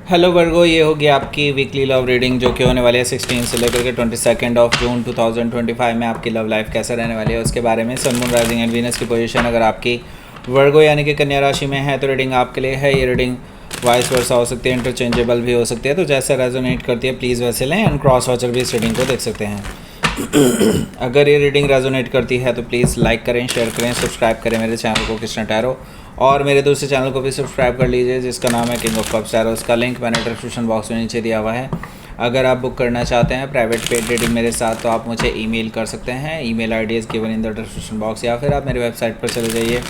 Hello वर्गो, ये होगी आपकी वीकली लव रीडिंग जो कि होने वाली है 16 से लेकर के 22 ऑफ जून 2025 में। आपकी लव लाइफ कैसे रहने वाली है उसके बारे में। Sun moon rising and Venus की पोजीशन अगर आपकी वर्गो यानी कि कन्या राशि में है तो रीडिंग आपके लिए है। ये रीडिंग वाइस वर्सा हो सकती है, इंटरचेंजेबल भी हो सकती है, तो जैसे रेजोनेट करती है प्लीज़ वैसे लें। एंड क्रॉस वॉचर भी इस रीडिंग को देख सकते हैं। अगर ये रीडिंग रेजोनेट करती है तो प्लीज़ लाइक करें, शेयर करें, सब्सक्राइब करें मेरे चैनल को कृष्णा टैरो, और मेरे दूसरे चैनल को भी सब्सक्राइब कर लीजिए जिसका नाम है किंग ऑफ कप्स टैरो। उसका लिंक मैंने डिस्क्रिप्शन बॉक्स में नीचे दिया हुआ है। अगर आप बुक करना चाहते हैं प्राइवेट पेड रीडिंग मेरे साथ तो आप मुझे ईमेल कर सकते हैं। Email ID is given in the description box, या फिर आप मेरी वेबसाइट पर चले जाइए,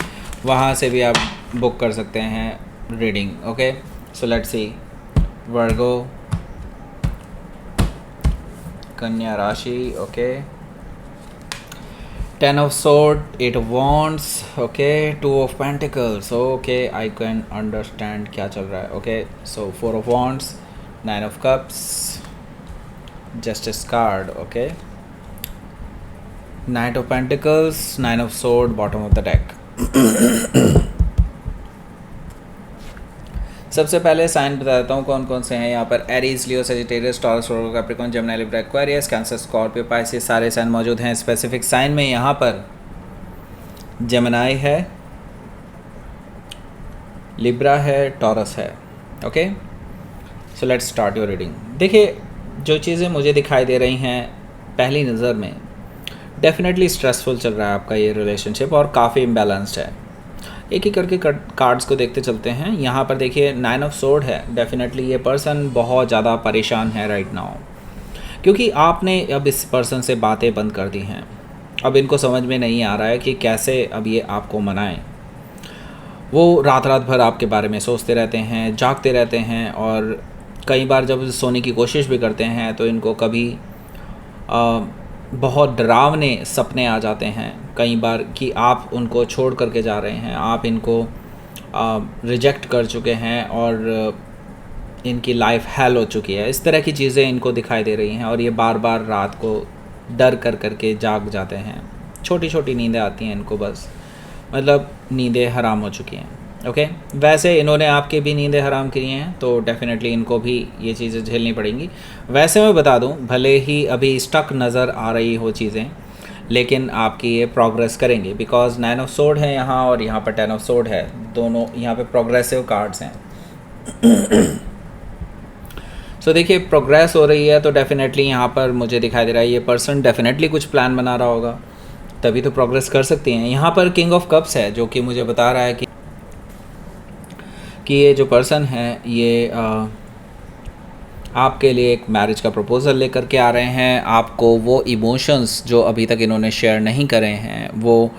वहाँ से भी आप बुक कर सकते हैं reading. Okay, so let's see Virgo कन्या राशि। Okay, 10 of sword, 8 of wands, okay, 2 of pentacles, okay, I can understand क्या चल रहा है। okay, so 4 of wands, 9 of cups, justice card, okay, knight of pentacles, 9 of sword, bottom of the deck। सबसे पहले sign बता देता हूँ कौन कौन से हैं यहाँ पर। Aries, Leo, Sagittarius, Taurus, Virgo, Capricorn, Gemini, Libra, Aquarius, Cancer, Scorpio, Pisces, सारे साइन मौजूद हैं। स्पेसिफिक साइन में यहाँ पर जेमिनी है, लिब्रा है, टॉरस है। Okay, so let's start your reading. देखिए, जो चीज़ें मुझे दिखाई दे रही हैं पहली नज़र में, डेफिनेटली स्ट्रेसफुल चल रहा है आपका ये रिलेशनशिप और काफ़ी इम्बैलेंस्ड है। एक एक करके कार्ड्स को देखते चलते हैं। यहाँ पर देखिए 9 ऑफ सोर्ड है। डेफिनेटली ये पर्सन बहुत ज़्यादा परेशान है राइट नाउ, क्योंकि आपने अब इस पर्सन से बातें बंद कर दी हैं। अब इनको समझ में नहीं आ रहा है कि कैसे अब ये आपको मनाएं। वो रात रात भर आपके बारे में सोचते रहते हैं, जागते रहते हैं, और कई बार जब सोने की कोशिश भी करते हैं तो इनको कभी बहुत डरावने सपने आ जाते हैं कई बार कि आप उनको छोड़ करके जा रहे हैं, आप इनको रिजेक्ट कर चुके हैं और इनकी लाइफ हेल हो चुकी है। इस तरह की चीज़ें इनको दिखाई दे रही हैं और ये बार बार रात को डर कर करके जाग जाते हैं। छोटी छोटी नींदें आती हैं इनको, बस मतलब नींदें हराम हो चुकी हैं। ओके, वैसे इन्होंने आपकी भी नींदें हराम की हैं तो डेफिनेटली इनको भी ये चीज़ें झेलनी पड़ेंगी। वैसे मैं बता दूं, भले ही अभी स्टक नज़र आ रही हो चीज़ें, लेकिन आपकी ये प्रोग्रेस करेंगे बिकॉज 9 ऑफ सोर्ड है यहाँ और यहाँ पर 10 ऑफ सोर्ड है। दोनों यहाँ पे प्रोग्रेसिव कार्ड्स हैं। सो देखिए, प्रोग्रेस हो रही है तो डेफिनेटली यहाँ पर मुझे दिखाई दे रहा है ये पर्सन डेफिनेटली कुछ प्लान बना रहा होगा, तभी तो प्रोग्रेस कर सकती हैं। यहाँ पर किंग ऑफ कप्स है जो कि मुझे बता रहा है कि ये जो पर्सन है ये आपके लिए एक मैरिज का प्रपोज़ल लेकर के आ रहे हैं। आपको वो इमोशंस जो अभी तक इन्होंने शेयर नहीं करे हैं, वो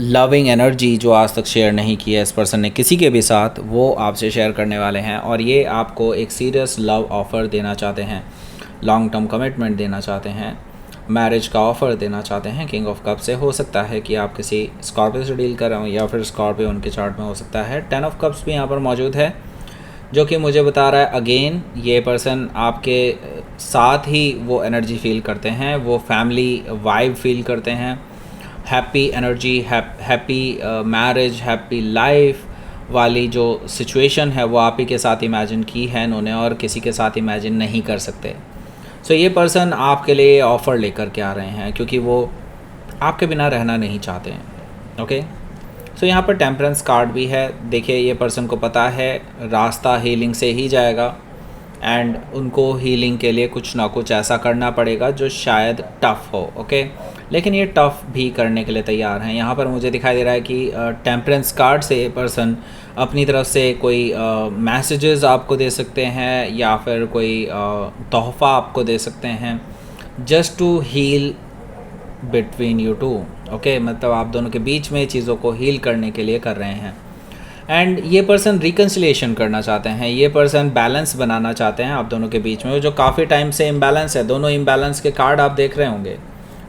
लविंग एनर्जी जो आज तक शेयर नहीं की है इस पर्सन ने किसी के भी साथ, वो आपसे शेयर करने वाले हैं। और ये आपको एक सीरियस लव ऑफ़र देना चाहते हैं, लॉन्ग टर्म कमिटमेंट देना चाहते हैं, मैरिज का ऑफ़र देना चाहते हैं। किंग ऑफ कप से हो सकता है कि आप किसी स्कॉर्पियो से डील कर रहे हो या फिर स्कॉर्पियो उनके चार्ट में हो सकता है। 10 ऑफ कप्स भी यहाँ पर मौजूद है जो कि मुझे बता रहा है अगेन ये पर्सन आपके साथ ही वो एनर्जी फील करते हैं, वो फैमिली वाइब फील करते हैं, happy energy, happy marriage, happy life वाली जो सिचुएशन है वो आप ही के साथ इमेजिन की है इन्होंने और किसी के साथ इमेजिन नहीं कर सकते। सो ये पर्सन आपके लिए ऑफ़र लेकर के आ रहे हैं क्योंकि वो आपके बिना रहना नहीं चाहते हैं। ओके, सो यहाँ पर टेम्परेंस कार्ड भी है। देखिए, ये पर्सन को पता है रास्ता हीलिंग से ही जाएगा एंड उनको हीलिंग के लिए कुछ ना कुछ ऐसा करना पड़ेगा जो शायद टफ़ हो। ओके, लेकिन ये टफ़ भी करने के लिए तैयार हैं। यहाँ पर मुझे दिखाई दे रहा है कि टेम्परेंस कार्ड से ये पर्सन अपनी तरफ से कोई मैसेजेस आपको दे सकते हैं या फिर कोई तोहफ़ा आपको दे सकते हैं just to heal between you two. Okay, मतलब आप दोनों के बीच में चीज़ों को हील करने के लिए कर रहे हैं। एंड ये पर्सन रिकन्सिलिएशन करना चाहते हैं, ये पर्सन बैलेंस बनाना चाहते हैं आप दोनों के बीच में, जो काफ़ी टाइम से इम्बैलेंस है। दोनों इम्बैलेंस के कार्ड आप देख रहे होंगे।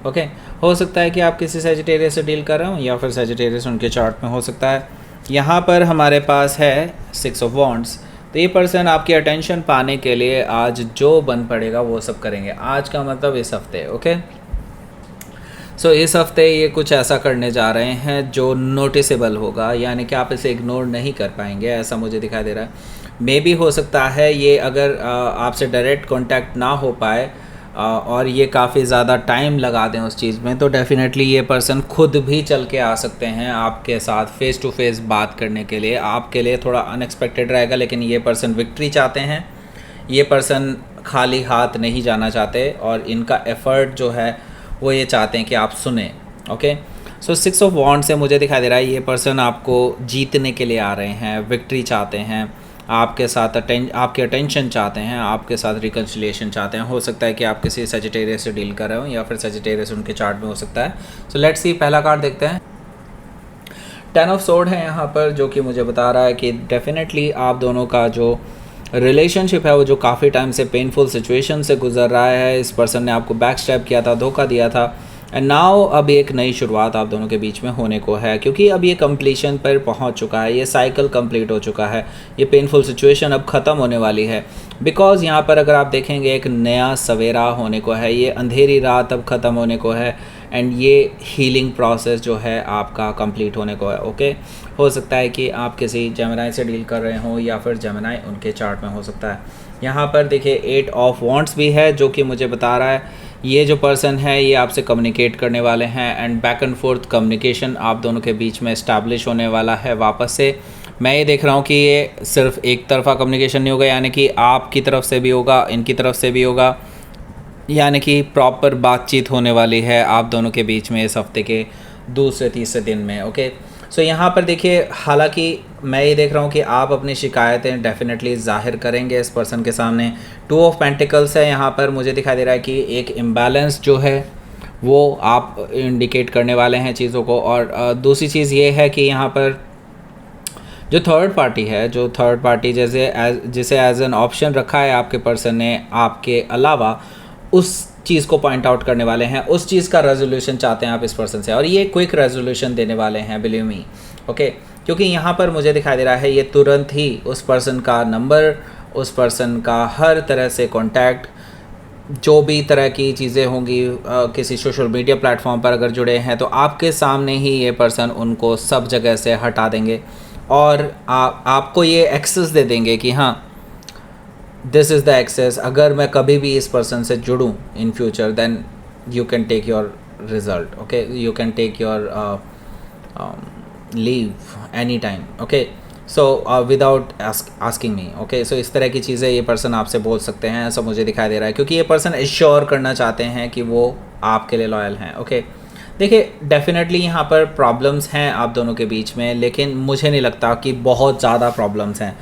ओके, हो सकता है कि आप किसी सजिटेरियस से डील कर रहे हो या फिर सजिटेरियस उनके चार्ट में हो सकता है। यहाँ पर हमारे पास है 6 ऑफ वॉन्ड्स। तो ये पर्सन आपकी अटेंशन पाने के लिए आज जो बन पड़ेगा वो सब करेंगे। आज का मतलब इस हफ्ते। ओके, सो इस हफ्ते ये कुछ ऐसा करने जा रहे हैं जो नोटिसेबल होगा, यानी कि आप इसे इग्नोर नहीं कर पाएंगे, ऐसा मुझे दिखाई दे रहा है। मे भी हो सकता है ये अगर आपसे डायरेक्ट कांटेक्ट ना हो पाए और ये काफ़ी ज़्यादा टाइम लगा दें उस चीज़ में, तो डेफ़िनेटली ये पर्सन खुद भी चल के आ सकते हैं आपके साथ फ़ेस टू फेस बात करने के लिए। आपके लिए थोड़ा अनएक्सपेक्टेड रहेगा, लेकिन ये पर्सन विक्ट्री चाहते हैं। ये पर्सन खाली हाथ नहीं जाना चाहते और इनका एफ़र्ट जो है वो ये चाहते हैं कि आप सुने। ओके, सो 6 ऑफ वॉन्ड से मुझे दिखाई दे रहा है ये पर्सन आपको जीतने के लिए आ रहे हैं, विक्ट्री चाहते हैं, आपके साथ आपके अटेंशन चाहते हैं, आपके साथ रिकन्सिलिएशन चाहते हैं। हो सकता है कि आप किसी सजिटेरियस से डील कर रहे हो या फिर सजिटेरियस उनके चार्ट में हो सकता है। सो लेट्स सी, पहला कार्ड देखते हैं। 10 ऑफ सोर्ड है यहाँ पर, जो कि मुझे बता रहा है कि डेफिनेटली आप दोनों का जो रिलेशनशिप है वो जो काफ़ी टाइम से पेनफुल सिचुएशन से गुजर रहा है। इस पर्सन ने आपको बैक स्टैब किया था, धोखा दिया था, एंड नाउ अब एक नई शुरुआत आप दोनों के बीच में होने को है, क्योंकि अब ये कंप्लीशन पर पहुंच चुका है, ये साइकिल कंप्लीट हो चुका है, ये पेनफुल सिचुएशन अब ख़त्म होने वाली है। बिकॉज़ यहाँ पर अगर आप देखेंगे एक नया सवेरा होने को है, ये अंधेरी रात अब ख़त्म होने को है, एंड ये हीलिंग प्रोसेस जो है आपका कंप्लीट होने को है। ओके, हो सकता है कि आप किसी जेमिनी से डील कर रहे हों या फिर जेमिनी उनके चार्ट में हो सकता है। यहाँ पर देखिए 8 ऑफ वॉन्ड्स भी है, जो कि मुझे बता रहा है ये जो पर्सन है ये आपसे कम्युनिकेट करने वाले हैं, and back and fourth communication आप दोनों के बीच में इस्टेब्लिश होने वाला है वापस से। मैं ये देख रहा हूँ कि ये सिर्फ एक तरफ़ा कम्युनिकेशन नहीं होगा, यानी कि आपकी तरफ से भी होगा, इनकी तरफ से भी होगा, यानी कि प्रॉपर बातचीत होने वाली है आप दोनों के बीच में इस हफ्ते के दूसरे तीसरे दिन में। ओके, सो यहाँ पर देखिए, हालांकि मैं ये देख रहा हूँ कि आप अपनी शिकायतें डेफिनेटली ज़ाहिर करेंगे इस पर्सन के सामने। 2 ऑफ पेंटिकल्स है यहाँ पर, मुझे दिखाई दे रहा है कि एक इम्बैलेंस जो है वो आप इंडिकेट करने वाले हैं चीज़ों को। और दूसरी चीज़ ये है कि यहाँ पर जो थर्ड पार्टी है, जो थर्ड पार्टी जिसे एज एन ऑप्शन रखा है आपके पर्सन ने आपके अलावा, उस चीज़ को पॉइंट आउट करने वाले हैं, उस चीज़ का रेजोल्यूशन चाहते हैं आप इस पर्सन से, और ये क्विक रेजोल्यूशन देने वाले हैं, बिलीव मी। ओके, क्योंकि यहाँ पर मुझे दिखाई दे रहा है ये तुरंत ही उस पर्सन का नंबर, उस पर्सन का हर तरह से कॉन्टैक्ट, जो भी तरह की चीज़ें होंगी, किसी सोशल मीडिया प्लेटफॉर्म पर अगर जुड़े हैं तो आपके सामने ही ये पर्सन उनको सब जगह से हटा देंगे और आपको ये एक्सेस दे देंगे कि हाँ, दिस इज़ द एक्सेस। अगर मैं कभी भी इस पर्सन से जुड़ूं in future, then you can take your result. Okay, you can take your leave any time. Okay, so without asking me. Okay, so इस तरह की चीज़ें ये पर्सन आपसे बोल सकते हैं, ऐसा मुझे दिखाई दे रहा है, क्योंकि ये पर्सन एश्योर करना चाहते हैं कि वो आपके लिए लॉयल हैं। ओके, देखिए डेफिनेटली यहाँ पर प्रॉब्लम्स हैं आप दोनों के बीच में, लेकिन मुझे नहीं लगता कि बहुत ज़्यादा प्रॉब्लम्स हैं।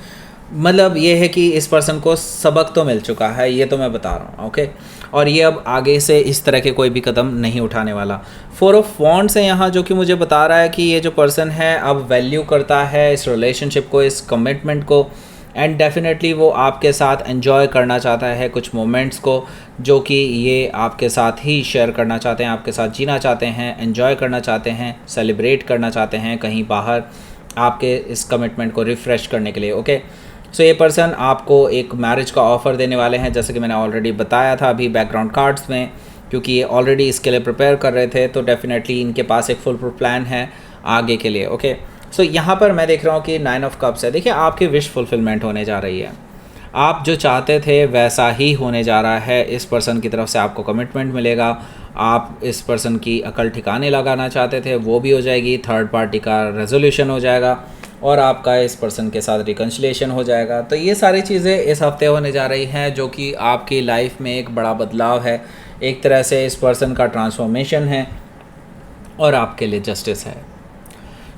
मतलब ये है कि इस पर्सन को सबक तो मिल चुका है, ये तो मैं बता रहा हूँ। ओके, और ये अब आगे से इस तरह के कोई भी कदम नहीं उठाने वाला। 4 ऑफ वॉन्ड्स है यहाँ, जो कि मुझे बता रहा है कि ये जो पर्सन है अब वैल्यू करता है इस रिलेशनशिप को, इस कमिटमेंट को, एंड डेफिनेटली वो आपके साथ एंजॉय करना चाहता है कुछ मोमेंट्स को, जो कि ये आपके साथ ही शेयर करना चाहते हैं, आपके साथ जीना चाहते हैं, एंजॉय करना चाहते हैं, सेलिब्रेट करना चाहते हैं कहीं बाहर आपके इस कमिटमेंट को रिफ़्रेश करने के लिए। ओके, सो ये पर्सन आपको एक मैरिज का ऑफ़र देने वाले हैं, जैसे कि मैंने ऑलरेडी बताया था अभी बैकग्राउंड कार्ड्स में, क्योंकि ये ऑलरेडी इसके लिए प्रिपेयर कर रहे थे, तो डेफिनेटली इनके पास एक फुल प्रूफ प्लान है आगे के लिए। ओके, सो यहाँ पर मैं देख रहा हूँ कि 9 ऑफ कप्स है। देखिए, आपकी विश फुलफिलमेंट होने जा रही है, आप जो चाहते थे वैसा ही होने जा रहा है। इस पर्सन की तरफ से आपको कमिटमेंट मिलेगा, आप इस पर्सन की अकल ठिकाने लगाना चाहते थे वो भी हो जाएगी, थर्ड पार्टी का रेजोल्यूशन हो जाएगा और आपका इस पर्सन के साथ रिकन्सिलिएशन हो जाएगा। तो ये सारी चीज़ें इस हफ्ते होने जा रही हैं, जो कि आपकी लाइफ में एक बड़ा बदलाव है, एक तरह से इस पर्सन का ट्रांसफॉर्मेशन है और आपके लिए जस्टिस है।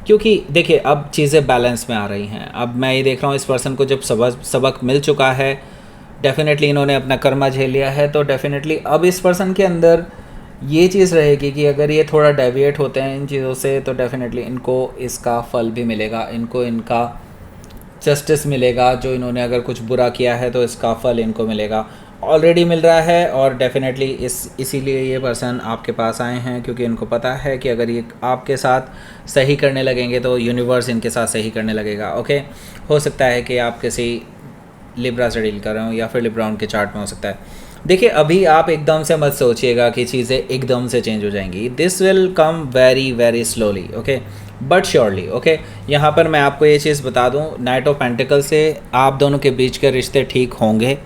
क्योंकि देखिए, अब चीज़ें बैलेंस में आ रही हैं। अब मैं ये देख रहा हूँ इस पर्सन को जब सबक मिल चुका है, डेफिनेटली इन्होंने अपना कर्मा झेल लिया है, तो डेफिनेटली अब इस पर्सन के अंदर ये चीज़ रहेगी कि अगर ये थोड़ा डेविएट होते हैं इन चीज़ों से, तो डेफिनेटली इनको इसका फल भी मिलेगा, इनको इनका जस्टिस मिलेगा। जो इन्होंने अगर कुछ बुरा किया है तो इसका फल इनको मिलेगा, ऑलरेडी मिल रहा है, और डेफिनेटली इसीलिए ये पर्सन आपके पास आए हैं, क्योंकि इनको पता है कि अगर ये आपके साथ सही करने लगेंगे तो यूनिवर्स इनके साथ सही करने लगेगा। ओके, हो सकता है कि आप किसी लिब्रा से डील कर रहे हो या फिर लिब्रा उनके चार्ट में हो सकता है। देखिए अभी आप एकदम से मत सोचिएगा कि चीज़ें एकदम से चेंज हो जाएंगी, this will come very very slowly, okay, but surely, okay. यहाँ पर मैं आपको ये चीज़ बता दूँ, नाइट ऑफ पेंटिकल से आप दोनों के बीच के रिश्ते ठीक होंगे,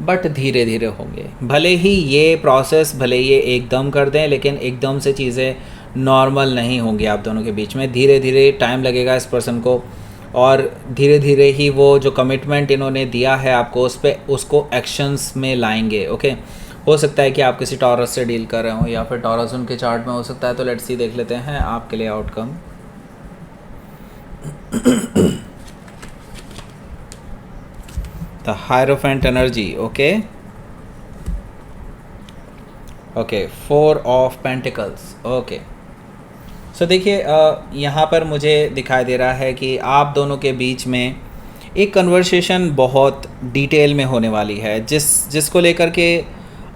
बट धीरे धीरे होंगे। भले ही ये प्रोसेस, भले ये एकदम कर दें, लेकिन एकदम से चीज़ें नॉर्मल नहीं होंगी आप दोनों के बीच में, धीरे धीरे टाइम लगेगा इस पर्सन को, और धीरे धीरे ही वो जो कमिटमेंट इन्होंने दिया है आपको उस पे उसको एक्शंस में लाएंगे, ओके। हो सकता है कि आप किसी टॉरस से डील कर रहे हो, या फिर टॉरस उनके चार्ट में हो सकता है। तो लेट्स सी, देख लेते हैं आपके लिए outcome. The hierophant energy, okay okay, 4 of pentacles, okay. So देखिए यहाँ पर मुझे दिखाई दे रहा है कि आप दोनों के बीच में एक कन्वर्सेशन बहुत डिटेल में होने वाली है, जिसको लेकर के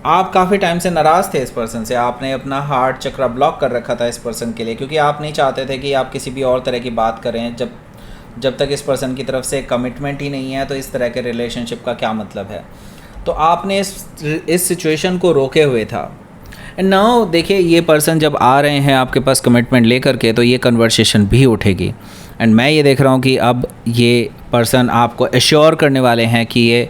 आप काफ़ी टाइम से नाराज़ थे इस पर्सन से। आपने अपना हार्ट चक्रा ब्लॉक कर रखा था इस पर्सन के लिए, क्योंकि आप नहीं चाहते थे कि आप किसी भी और तरह की बात करें। जब तक इस पर्सन की तरफ से कमिटमेंट ही नहीं है, तो इस तरह के रिलेशनशिप का क्या मतलब है। तो आपने इस सिचुएशन को रोके हुए था। एंड नाउ देखिए, ये पर्सन जब आ रहे हैं आपके पास कमिटमेंट लेकर के, तो ये कन्वर्सेशन भी उठेगी। एंड मैं ये देख रहा हूँ कि अब ये पर्सन आपको एश्योर करने वाले हैं कि ये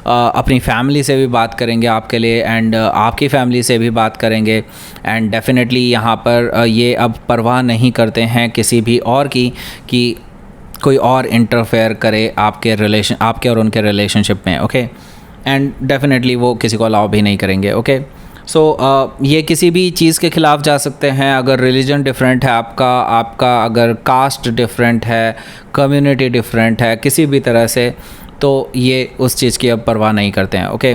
अपनी फैमिली से भी बात करेंगे आपके लिए, एंड आपकी फैमिली से भी बात करेंगे। एंड डेफिनेटली यहाँ पर ये अब परवाह नहीं करते हैं किसी भी और की, कि कोई और इंटरफेयर करे आपके और उनके रिलेशनशिप में, ओके। एंड डेफिनेटली वो किसी को अलाउ भी नहीं करेंगे, ओके। सो ये किसी भी चीज़ के ख़िलाफ़ जा सकते हैं। अगर रिलीजन डिफरेंट है आपका अगर कास्ट डिफरेंट है, कम्युनिटी डिफरेंट है किसी भी तरह से, तो ये उस चीज़ की अब परवाह नहीं करते हैं, ओके।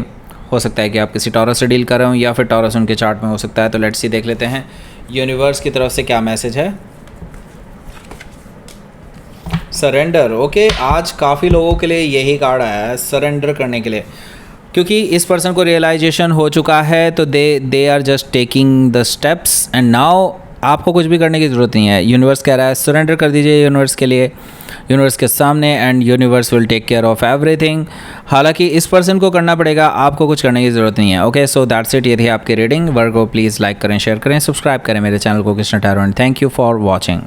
हो सकता है कि आप किसी टॉरस से डील कर रहे हो, या फिर टॉरस उनके चार्ट में हो सकता है। तो लेट्स सी, देख लेते हैं यूनिवर्स की तरफ से क्या मैसेज है। Surrender, okay. आज काफ़ी लोगों के लिए यही कार्ड आया है, सरेंडर करने के लिए, क्योंकि इस पर्सन को रियलाइजेशन हो चुका है। तो they are just taking the steps, and now आपको कुछ भी करने की ज़रूरत नहीं है। यूनिवर्स कह रहा है सरेंडर कर दीजिए यूनिवर्स के लिए, यूनिवर्स के सामने, and universe will take care of everything. हालांकि इस पर्सन को करना पड़ेगा, आपको कुछ करने की ज़रूरत नहीं है, ओके। सो दैट्स इट, ये थी आपकी रीडिंग। वर्क को प्लीज़ लाइक करें, शेयर करें, सब्सक्राइब करें मेरे चैनल को Krishna tarot, and thank you for watching.